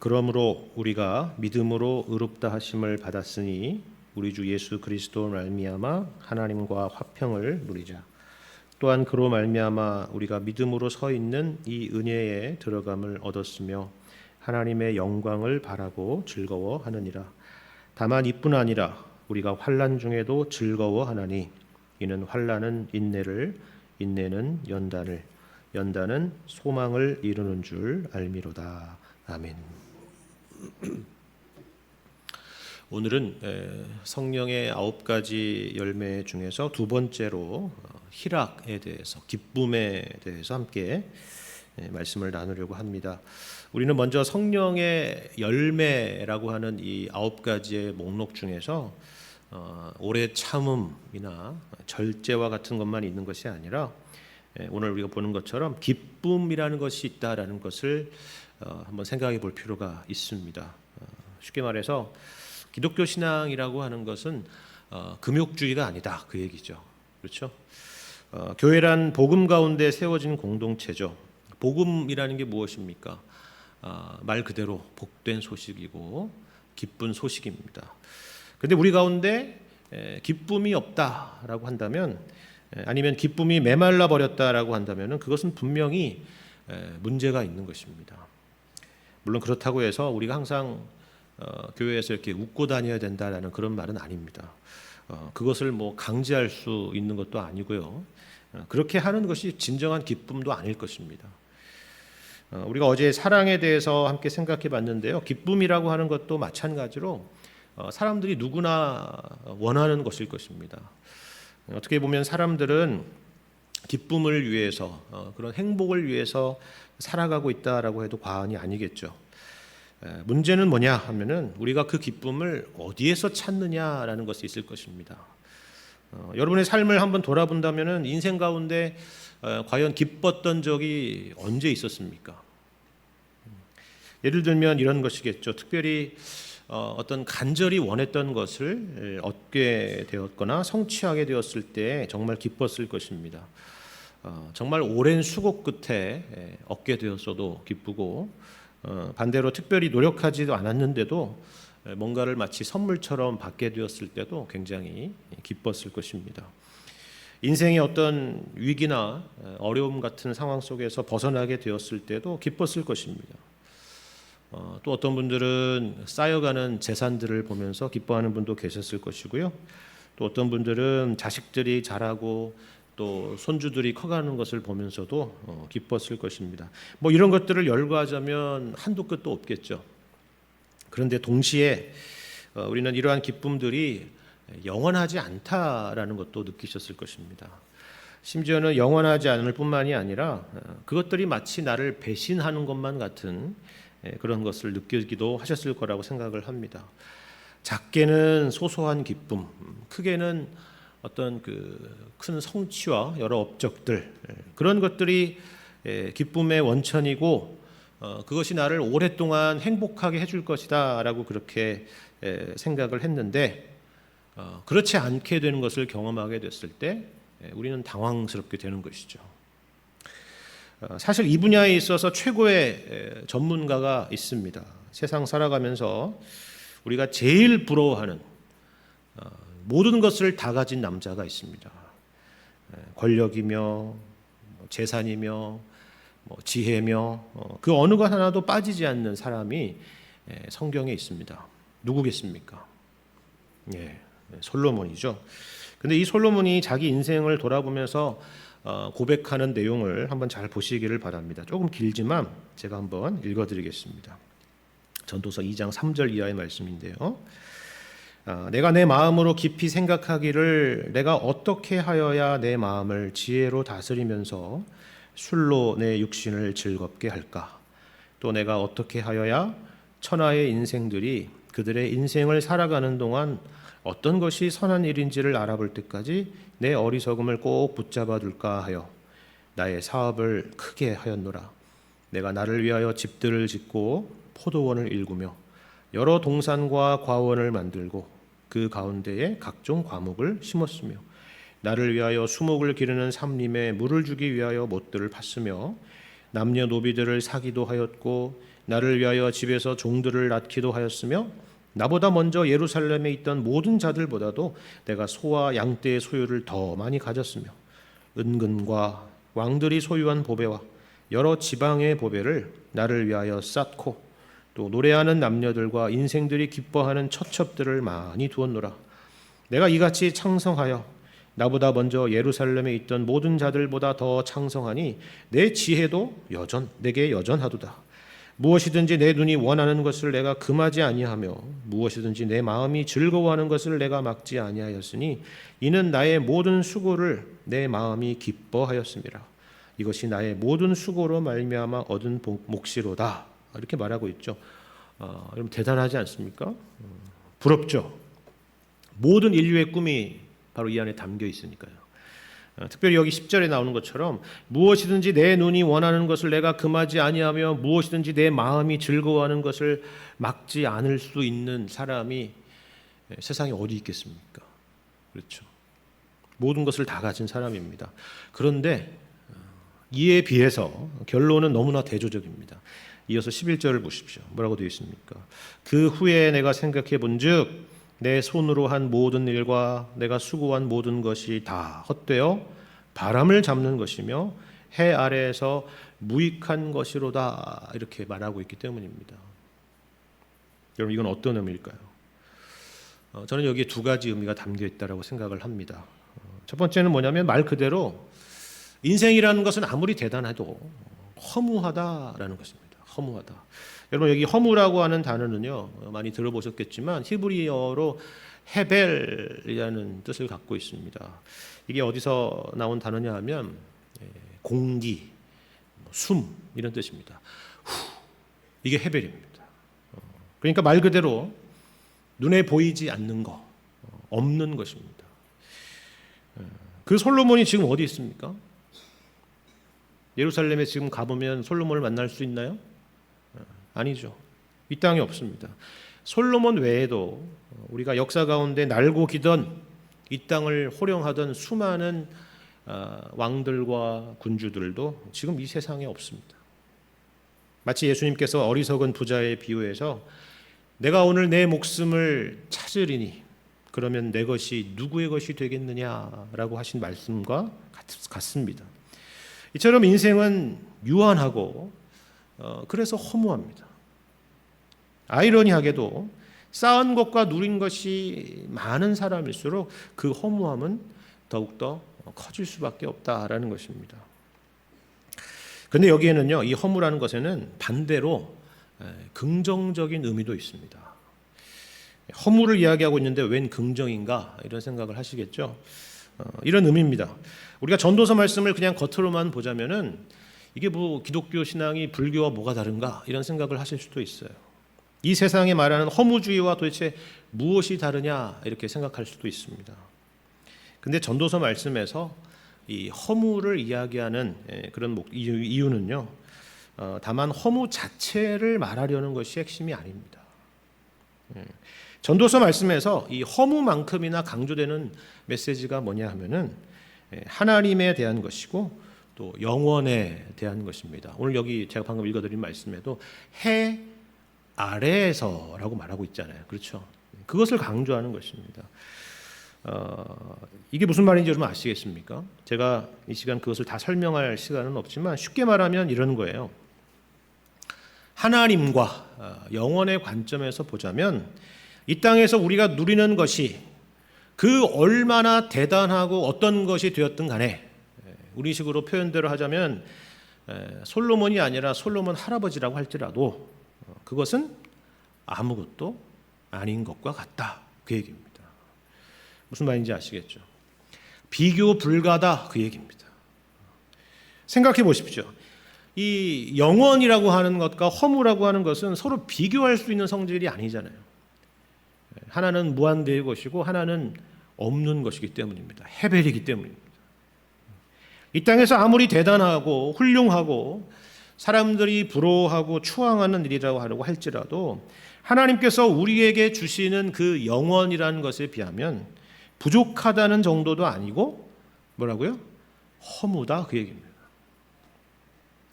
그러므로 우리가 믿음으로 의롭다 하심을 받았으니 우리 주 예수 그리스도 말미암아 하나님과 화평을 누리자. 또한 그로 말미암아 우리가 믿음으로 서 있는 이 은혜에 들어감을 얻었으며 하나님의 영광을 바라고 즐거워하느니라. 다만 이뿐 아니라 우리가 환난 중에도 즐거워하나니 이는 환난은 인내를, 인내는 연단을, 연단은 소망을 이루는 줄 알미로다. 아멘. 오늘은 성령의 9가지 열매 중에서 두 번째로 희락에 대해서, 기쁨에 대해서 함께 말씀을 나누려고 합니다. 우리는 먼저 성령의 열매라고 하는 이 9가지의 목록 중에서 오래 참음이나 절제와 같은 것만 있는 것이 아니라 오늘 우리가 보는 것처럼 기쁨이라는 것이 있다라는 것을 한번 생각해 볼 필요가 있습니다. 쉽게 말해서 기독교 신앙이라고 하는 것은 금욕주의가 아니다, 그 얘기죠. 그렇죠? 교회란 복음 가운데 세워진 공동체죠. 복음이라는 게 무엇입니까? 말 그대로 복된 소식이고 기쁜 소식입니다. 그런데 우리 가운데 기쁨이 없다라고 한다면, 아니면 기쁨이 메말라 버렸다라고 한다면 그것은 분명히 문제가 있는 것입니다. 물론 그렇다고 해서 우리가 항상 교회에서 이렇게 웃고 다녀야 된다라는 그런 말은 아닙니다. 그것을 뭐 강제할 수 있는 것도 아니고요. 그렇게 하는 것이 진정한 기쁨도 아닐 것입니다. 우리가 어제 사랑에 대해서 함께 생각해 봤는데요. 기쁨이라고 하는 것도 마찬가지로 사람들이 누구나 원하는 것일 것입니다. 어떻게 보면 사람들은 기쁨을 위해서, 그런 행복을 위해서 살아가고 있다라고 해도 과언이 아니겠죠. 문제는 뭐냐 하면은 우리가 그 기쁨을 어디에서 찾느냐라는 것이 있을 것입니다. 여러분의 삶을 한번 돌아본다면은 인생 가운데 과연 기뻤던 적이 언제 있었습니까? 예를 들면 이런 것이겠죠. 특별히 어떤 간절히 원했던 것을 얻게 되었거나 성취하게 되었을 때 정말 기뻤을 것입니다. 정말 오랜 수고 끝에 얻게 되었어도 기쁘고, 반대로 특별히 노력하지도 않았는데도 뭔가를 마치 선물처럼 받게 되었을 때도 굉장히 기뻤을 것입니다. 인생의 어떤 위기나 어려움 같은 상황 속에서 벗어나게 되었을 때도 기뻤을 것입니다. 또 어떤 분들은 쌓여가는 재산들을 보면서 기뻐하는 분도 계셨을 것이고요. 또 어떤 분들은 자식들이 자라고 또 손주들이 커가는 것을 보면서도 기뻤을 것입니다. 뭐 이런 것들을 열거하자면 한도 끝도 없겠죠. 그런데 동시에 우리는 이러한 기쁨들이 영원하지 않다라는 것도 느끼셨을 것입니다. 심지어는 영원하지 않을 뿐만이 아니라 그것들이 마치 나를 배신하는 것만 같은 그런 것을 느끼기도 하셨을 거라고 생각을 합니다. 작게는 소소한 기쁨, 크게는 어떤 그 큰 성취와 여러 업적들, 그런 것들이 기쁨의 원천이고 그것이 나를 오랫동안 행복하게 해줄 것이다 라고 그렇게 생각을 했는데, 그렇지 않게 되는 것을 경험하게 됐을 때 우리는 당황스럽게 되는 것이죠. 사실 이 분야에 있어서 최고의 전문가가 있습니다. 세상 살아가면서 우리가 제일 부러워하는 모든 것을 다 가진 남자가 있습니다. 권력이며 재산이며 지혜며 그 어느 것 하나도 빠지지 않는 사람이 성경에 있습니다. 누구겠습니까? 솔로몬이죠. 근데 이 솔로몬이 자기 인생을 돌아보면서 고백하는 내용을 한번 잘 보시기를 바랍니다. 조금 길지만 제가 한번 읽어드리겠습니다. 전도서 2장 3절 이하의 말씀인데요. 내가 내 마음으로 깊이 생각하기를 내가 어떻게 하여야 내 마음을 지혜로 다스리면서 술로 내 육신을 즐겁게 할까? 또 내가 어떻게 하여야 천하의 인생들이 그들의 인생을 살아가는 동안 어떤 것이 선한 일인지를 알아볼 때까지 내 어리석음을 꼭 붙잡아 둘까 하여 나의 사업을 크게 하였노라. 내가 나를 위하여 집들을 짓고 포도원을 일구며 여러 동산과 과원을 만들고 그 가운데에 각종 과목을 심었으며 나를 위하여 수목을 기르는 삼림에 물을 주기 위하여 못들을 팠으며 남녀노비들을 사기도 하였고 나를 위하여 집에서 종들을 낳기도 하였으며 나보다 먼저 예루살렘에 있던 모든 자들보다도 내가 소와 양떼의 소유를 더 많이 가졌으며 은근과 왕들이 소유한 보배와 여러 지방의 보배를 나를 위하여 쌓고 또 노래하는 남녀들과 인생들이 기뻐하는 처첩들을 많이 두었노라. 내가 이같이 창성하여 나보다 먼저 예루살렘에 있던 모든 자들보다 더 창성하니 내 지혜도 내게 여전하도다. 무엇이든지 내 눈이 원하는 것을 내가 금하지 아니하며 무엇이든지 내 마음이 즐거워하는 것을 내가 막지 아니하였으니 이는 나의 모든 수고를 내 마음이 기뻐하였음이라. 이것이 나의 모든 수고로 말미암아 얻은 몫이로다. 이렇게 말하고 있죠. 여러분 대단하지 않습니까? 부럽죠. 모든 인류의 꿈이 바로 이 안에 담겨 있으니까요. 특별히 여기 10절에 나오는 것처럼 무엇이든지 내 눈이 원하는 것을 내가 금하지 아니하며 무엇이든지 내 마음이 즐거워하는 것을 막지 않을 수 있는 사람이 세상에 어디 있겠습니까? 그렇죠. 모든 것을 다 가진 사람입니다. 그런데 이에 비해서 결론은 너무나 대조적입니다. 이어서 11절을 보십시오. 뭐라고 되어 있습니까? 그 후에 내가 생각해 본즉 내 손으로 한 모든 일과 내가 수고한 모든 것이 다 헛되어 바람을 잡는 것이며 해 아래에서 무익한 것이로다. 이렇게 말하고 있기 때문입니다. 여러분 이건 어떤 의미일까요? 저는 여기에 두 가지 의미가 담겨 있다고 생각을 합니다. 첫 번째는 뭐냐면 말 그대로 인생이라는 것은 아무리 대단해도 허무하다라는 것입니다. 허무하다. 여러분 여기 허무라고 하는 단어는요 많이 들어보셨겠지만 히브리어로 헤벨이라는 뜻을 갖고 있습니다. 이게 어디서 나온 단어냐 하면 공기, 숨 이런 뜻입니다. 이게 헤벨입니다. 그러니까 말 그대로 눈에 보이지 않는 거, 없는 것입니다. 그 솔로몬이 지금 어디 있습니까? 예루살렘에 지금 가보면 솔로몬을 만날 수 있나요? 아니죠. 이 땅에 없습니다. 솔로몬 외에도 우리가 역사 가운데 날고 기던 이 땅을 호령하던 수많은 왕들과 군주들도 지금 이 세상에 없습니다. 마치 예수님께서 어리석은 부자의 비유에서 내가 오늘 내 목숨을 찾으리니 그러면 내 것이 누구의 것이 되겠느냐라고 하신 말씀과 같습니다. 이처럼 인생은 유한하고 그래서 허무합니다. 아이러니하게도 쌓은 것과 누린 것이 많은 사람일수록 그 허무함은 더욱더 커질 수밖에 없다라는 것입니다. 그런데 여기에는요, 이 허무라는 것에는 반대로 긍정적인 의미도 있습니다. 허무를 이야기하고 있는데 웬 긍정인가 이런 생각을 하시겠죠. 이런 의미입니다. 우리가 전도서 말씀을 그냥 겉으로만 보자면은 이게 뭐 기독교 신앙이 불교와 뭐가 다른가 이런 생각을 하실 수도 있어요. 이 세상에 말하는 허무주의와 도대체 무엇이 다르냐 이렇게 생각할 수도 있습니다. 근데 전도서 말씀에서 이 허무를 이야기하는 그런 이유는요, 다만 허무 자체를 말하려는 것이 핵심이 아닙니다. 전도서 말씀에서 이 허무만큼이나 강조되는 메시지가 뭐냐 하면은 하나님에 대한 것이고 또 영원에 대한 것입니다. 오늘 여기 제가 방금 읽어드린 말씀에도 해 아래에서라고 말하고 있잖아요. 그렇죠? 그것을 강조하는 것입니다. 이게 무슨 말인지 여러분 아시겠습니까? 제가 이 시간 그것을 다 설명할 시간은 없지만 쉽게 말하면 이런 거예요. 하나님과 영원의 관점에서 보자면 이 땅에서 우리가 누리는 것이 그 얼마나 대단하고 어떤 것이 되었든 간에 우리식으로 표현대로 하자면 솔로몬이 아니라 솔로몬 할아버지라고 할지라도 그것은 아무것도 아닌 것과 같다. 그 얘기입니다. 무슨 말인지 아시겠죠? 비교 불가다 그 얘기입니다. 생각해 보십시오. 이 영원이라고 하는 것과 허무라고 하는 것은 서로 비교할 수 있는 성질이 아니잖아요. 하나는 무한대의 것이고 하나는 없는 것이기 때문입니다. 헤벨이기 때문입니다. 이 땅에서 아무리 대단하고 훌륭하고 사람들이 부러워하고 추앙하는 일이라고 하려고 할지라도 하나님께서 우리에게 주시는 그 영원이라는 것에 비하면 부족하다는 정도도 아니고 뭐라고요? 허무다 그 얘기입니다.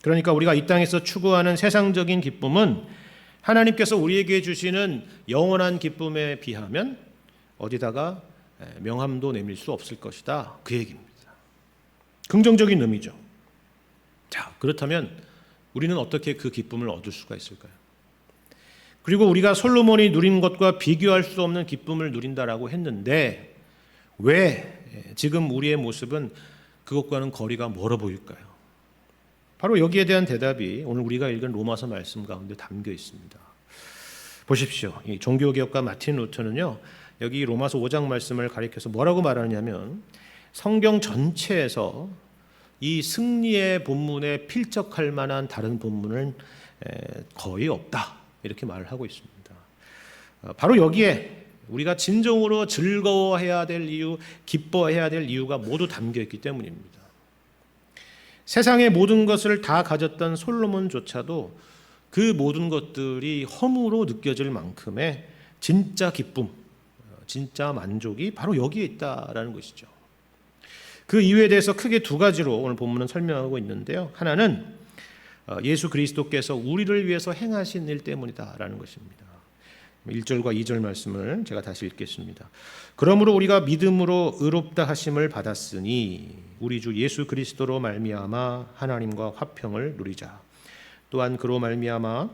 그러니까 우리가 이 땅에서 추구하는 세상적인 기쁨은 하나님께서 우리에게 주시는 영원한 기쁨에 비하면 어디다가 명함도 내밀 수 없을 것이다, 그 얘기입니다. 긍정적인 의미죠. 자, 그렇다면 우리는 어떻게 그 기쁨을 얻을 수가 있을까요? 그리고 우리가 솔로몬이 누린 것과 비교할 수 없는 기쁨을 누린다라고 했는데 왜 지금 우리의 모습은 그것과는 거리가 멀어 보일까요? 바로 여기에 대한 대답이 오늘 우리가 읽은 로마서 말씀 가운데 담겨 있습니다. 보십시오. 이 종교개혁가 마틴 루터는요, 여기 로마서 5장 말씀을 가리켜서 뭐라고 말하냐면 성경 전체에서 이 승리의 본문에 필적할 만한 다른 본문은 거의 없다, 이렇게 말을 하고 있습니다. 바로 여기에 우리가 진정으로 즐거워해야 될 이유, 기뻐해야 될 이유가 모두 담겨 있기 때문입니다. 세상의 모든 것을 다 가졌던 솔로몬조차도 그 모든 것들이 허무로 느껴질 만큼의 진짜 기쁨, 진짜 만족이 바로 여기에 있다라는 것이죠. 그 이유에 대해서 크게 두 가지로 오늘 본문은 설명하고 있는데요. 하나는 예수 그리스도께서 우리를 위해서 행하신 일 때문이다라는 것입니다. 1절과 2절 말씀을 제가 다시 읽겠습니다. 그러므로 우리가 믿음으로 의롭다 하심을 받았으니 우리 주 예수 그리스도로 말미암아 하나님과 화평을 누리자. 또한 그로 말미암아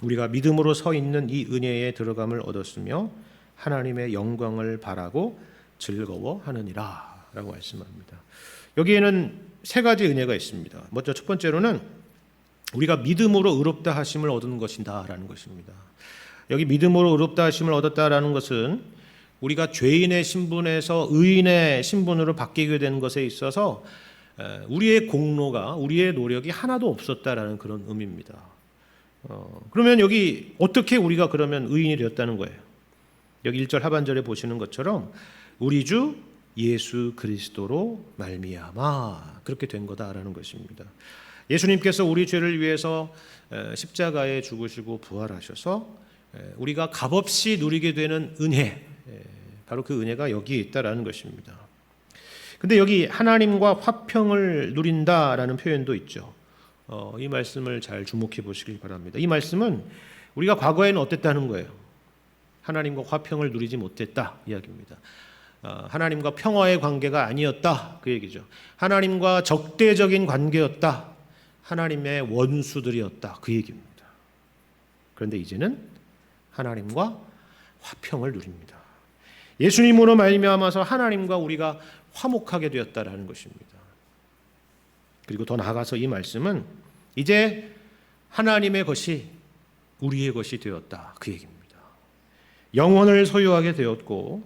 우리가 믿음으로 서 있는 이 은혜에 들어감을 얻었으며 하나님의 영광을 바라고 즐거워하느니라 라고 말씀합니다. 여기에는 세 가지 은혜가 있습니다. 먼저 첫 번째로는 우리가 믿음으로 의롭다 하심을 얻은 것이다 라는 것입니다. 여기 믿음으로 의롭다 하심을 얻었다라는 것은 우리가 죄인의 신분에서 의인의 신분으로 바뀌게 된 것에 있어서 우리의 공로가, 우리의 노력이 하나도 없었다라는 그런 의미입니다. 그러면 여기 어떻게 우리가 그러면 의인이 되었다는 거예요? 여기 1절 하반절에 보시는 것처럼 우리 주 예수 그리스도로 말미암아 그렇게 된 거다라는 것입니다. 예수님께서 우리 죄를 위해서 십자가에 죽으시고 부활하셔서 우리가 값없이 누리게 되는 은혜, 바로 그 은혜가 여기에 있다라는 것입니다. 근데 여기 하나님과 화평을 누린다라는 표현도 있죠. 이 말씀을 잘 주목해 보시길 바랍니다. 이 말씀은 우리가 과거에는 어땠다는 거예요? 하나님과 화평을 누리지 못했다 이야기입니다. 하나님과 평화의 관계가 아니었다 그 얘기죠. 하나님과 적대적인 관계였다. 하나님의 원수들이었다 그 얘기입니다. 그런데 이제는 하나님과 화평을 누립니다. 예수님으로 말미암아서 하나님과 우리가 화목하게 되었다라는 것입니다. 그리고 더 나아가서 이 말씀은 이제 하나님의 것이 우리의 것이 되었다 그 얘기입니다. 영원을 소유하게 되었고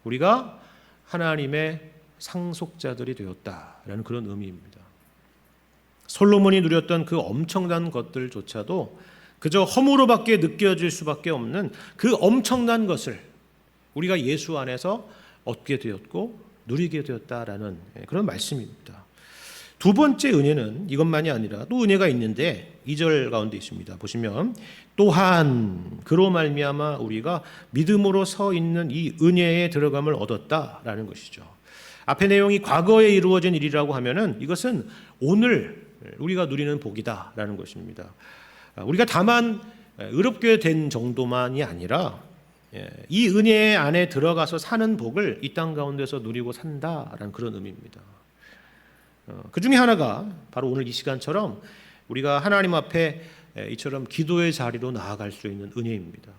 우리가 하나님의 상속자들이 되었다라는 그런 의미입니다. 솔로몬이 누렸던 그 엄청난 것들조차도 그저 허무로밖에 느껴질 수밖에 없는 그 엄청난 것을 우리가 예수 안에서 얻게 되었고 누리게 되었다라는 그런 말씀입니다. 두 번째 은혜는 이것만이 아니라 또 은혜가 있는데 2절 가운데 있습니다. 보시면 또한 그로 말미암아 우리가 믿음으로 서 있는 이 은혜에 들어감을 얻었다라는 것이죠. 앞의 내용이 과거에 이루어진 일이라고 하면은 이것은 오늘 우리가 누리는 복이다라는 것입니다. 우리가 다만 의롭게 된 정도만이 아니라 이 은혜 안에 들어가서 사는 복을 이 땅 가운데서 누리고 산다라는 그런 의미입니다. 그 중에 하나가 바로 오늘 이 시간처럼 우리가 하나님 앞에 이처럼 기도의 자리로 나아갈 수 있는 은혜입니다.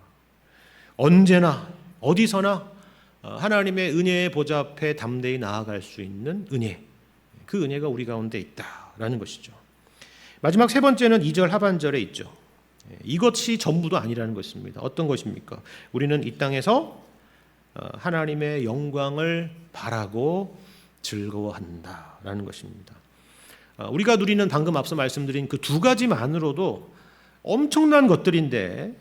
언제나 어디서나 하나님의 은혜의 보좌 앞에 담대히 나아갈 수 있는 은혜, 그 은혜가 우리 가운데 있다라는 것이죠. 마지막 세 번째는 2절 하반절에 있죠. 이것이 전부도 아니라는 것입니다. 어떤 것입니까? 우리는 이 땅에서 하나님의 영광을 바라고 즐거워한다라는 것입니다. 우리가 누리는 방금 앞서 말씀드린 그 두 가지만으로도 엄청난 것들인데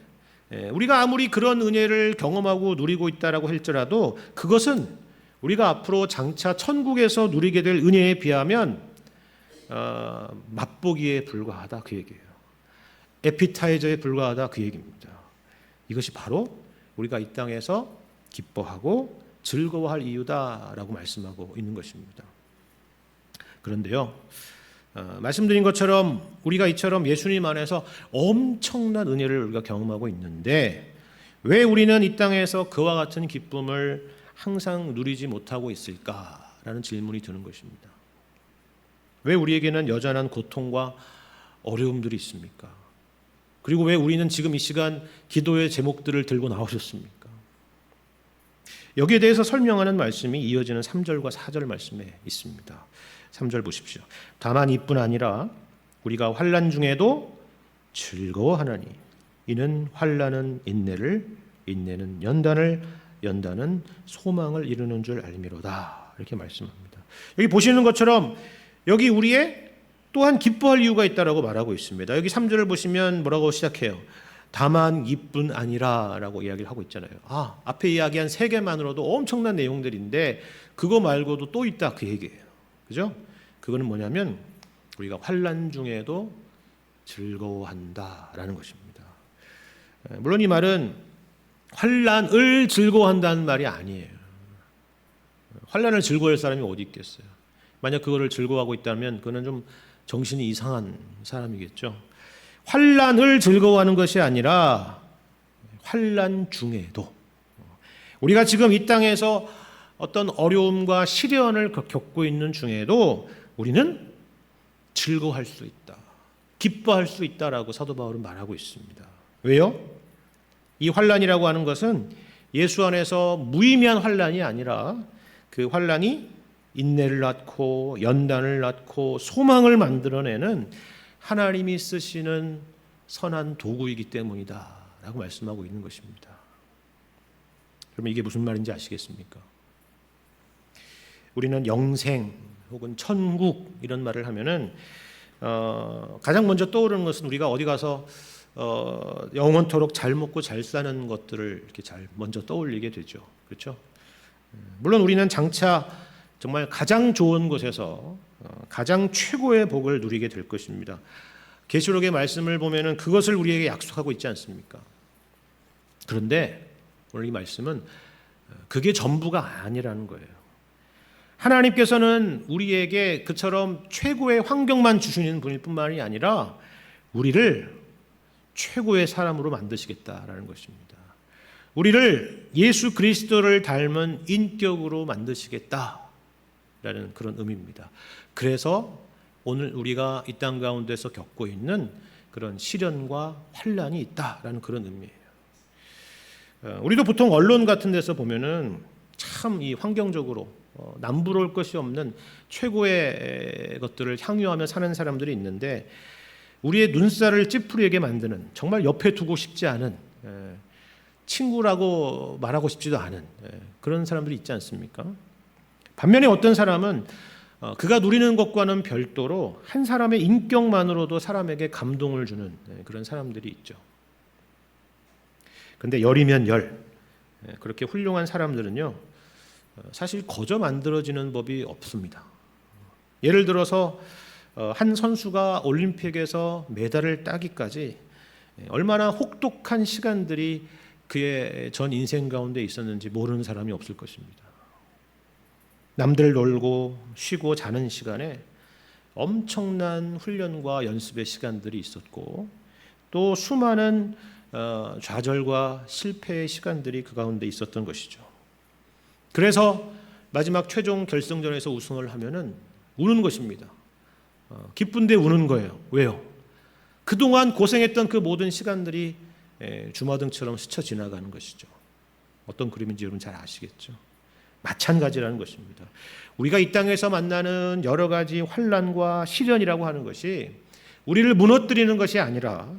우리가 아무리 그런 은혜를 경험하고 누리고 있다라고 할지라도 그것은 우리가 앞으로 장차 천국에서 누리게 될 은혜에 비하면 맛보기에 불과하다 그 얘기예요. 에피타이저에 불과하다 그 얘기입니다. 이것이 바로 우리가 이 땅에서 기뻐하고 즐거워할 이유다라고 말씀하고 있는 것입니다. 그런데요, 말씀드린 것처럼 우리가 이처럼 예수님 안에서 엄청난 은혜를 우리가 경험하고 있는데 왜 우리는 이 땅에서 그와 같은 기쁨을 항상 누리지 못하고 있을까라는 질문이 드는 것입니다. 왜 우리에게는 여전한 고통과 어려움들이 있습니까? 그리고 왜 우리는 지금 이 시간 기도의 제목들을 들고 나오셨습니까? 여기에 대해서 설명하는 말씀이 이어지는 3절과 4절 말씀에 있습니다. 3절 보십시오. 다만 이뿐 아니라 우리가 환난 중에도 즐거워하나니 이는 환난은 인내를, 인내는 연단을, 연단은 소망을 이루는 줄 알미로다. 이렇게 말씀합니다. 여기 보시는 것처럼 여기 우리의 또한 기뻐할 이유가 있다라고 말하고 있습니다. 여기 3절을 보시면 뭐라고 시작해요? 다만 이뿐 아니라 라고 이야기를 하고 있잖아요. 앞에 이야기한 세 개만으로도 엄청난 내용들인데 그거 말고도 또 있다 그 얘기예요. 그죠? 그거는 뭐냐면 우리가 환난 중에도 즐거워한다라는 것입니다. 물론 이 말은 환난을 즐거워한다는 말이 아니에요. 환난을 즐거워할 사람이 어디 있겠어요? 만약 그거를 즐거워하고 있다면 그거는 좀 정신이 이상한 사람이겠죠. 환난을 즐거워하는 것이 아니라 환난 중에도 우리가 지금 이 땅에서 어떤 어려움과 시련을 겪고 있는 중에도 우리는 즐거워할 수 있다, 기뻐할 수 있다라고 사도 바울은 말하고 있습니다. 왜요? 이 환난이라고 하는 것은 예수 안에서 무의미한 환난이 아니라 그 환난이 인내를 낳고 연단을 낳고 소망을 만들어내는 하나님이 쓰시는 선한 도구이기 때문이다 라고 말씀하고 있는 것입니다. 그러면 이게 무슨 말인지 아시겠습니까? 우리는 영생 혹은 천국 이런 말을 하면은 가장 먼저 떠오르는 것은 우리가 어디 가서 영원토록 잘 먹고 잘 사는 것들을 이렇게 잘 먼저 떠올리게 되죠. 그렇죠? 물론 우리는 장차 정말 가장 좋은 곳에서 가장 최고의 복을 누리게 될 것입니다. 계시록의 말씀을 보면은 그것을 우리에게 약속하고 있지 않습니까? 그런데 오늘 이 말씀은 그게 전부가 아니라는 거예요. 하나님께서는 우리에게 그처럼 최고의 환경만 주시는 분일 뿐만이 아니라 우리를 최고의 사람으로 만드시겠다라는 것입니다. 우리를 예수 그리스도를 닮은 인격으로 만드시겠다라는 그런 의미입니다. 그래서 오늘 우리가 이 땅 가운데서 겪고 있는 그런 시련과 환난이 있다라는 그런 의미예요. 우리도 보통 언론 같은 데서 보면은 참 이 환경적으로 남부러울 것이 없는 최고의 것들을 향유하며 사는 사람들이 있는데 우리의 눈살을 찌푸리게 만드는 정말 옆에 두고 싶지 않은 친구라고 말하고 싶지도 않은 그런 사람들이 있지 않습니까? 반면에 어떤 사람은 그가 누리는 것과는 별도로 한 사람의 인격만으로도 사람에게 감동을 주는 그런 사람들이 있죠. 근데 열이면 열 그렇게 훌륭한 사람들은요 사실 거저 만들어지는 법이 없습니다. 예를 들어서 한 선수가 올림픽에서 메달을 따기까지 얼마나 혹독한 시간들이 그의 전 인생 가운데 있었는지 모르는 사람이 없을 것입니다. 남들 놀고 쉬고 자는 시간에 엄청난 훈련과 연습의 시간들이 있었고 또 수많은 좌절과 실패의 시간들이 그 가운데 있었던 것이죠. 그래서 마지막 최종 결승전에서 우승을 하면은 우는 것입니다. 기쁜데 우는 거예요. 왜요? 그동안 고생했던 그 모든 시간들이 주마등처럼 스쳐 지나가는 것이죠. 어떤 그림인지 여러분 잘 아시겠죠? 마찬가지라는 것입니다. 우리가 이 땅에서 만나는 여러 가지 환난과 시련이라고 하는 것이 우리를 무너뜨리는 것이 아니라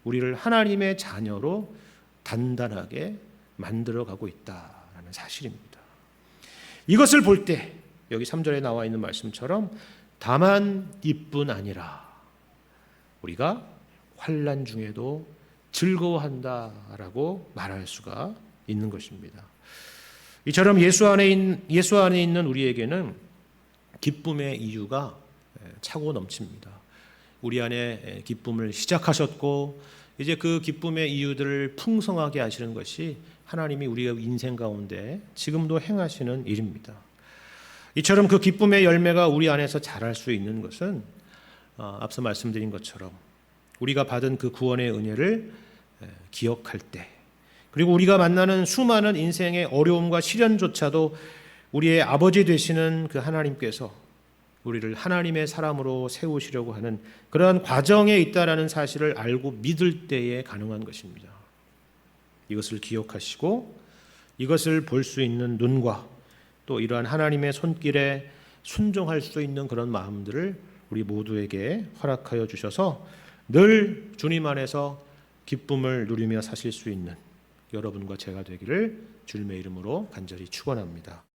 우리를 하나님의 자녀로 단단하게 만들어가고 있다는 사실입니다. 이것을 볼 때 여기 3절에 나와 있는 말씀처럼 다만 이뿐 아니라 우리가 환난 중에도 즐거워한다라고 말할 수가 있는 것입니다. 이처럼 예수 안에 있는 우리에게는 기쁨의 이유가 차고 넘칩니다. 우리 안에 기쁨을 시작하셨고 이제 그 기쁨의 이유들을 풍성하게 하시는 것이 하나님이 우리의 인생 가운데 지금도 행하시는 일입니다. 이처럼 그 기쁨의 열매가 우리 안에서 자랄 수 있는 것은 앞서 말씀드린 것처럼 우리가 받은 그 구원의 은혜를 기억할 때, 그리고 우리가 만나는 수많은 인생의 어려움과 시련조차도 우리의 아버지 되시는 그 하나님께서 우리를 하나님의 사람으로 세우시려고 하는 그러한 과정에 있다라는 사실을 알고 믿을 때에 가능한 것입니다. 이것을 기억하시고 이것을 볼 수 있는 눈과 또 이러한 하나님의 손길에 순종할 수 있는 그런 마음들을 우리 모두에게 허락하여 주셔서 늘 주님 안에서 기쁨을 누리며 사실 수 있는 여러분과 제가 되기를 주님의 이름으로 간절히 축원합니다.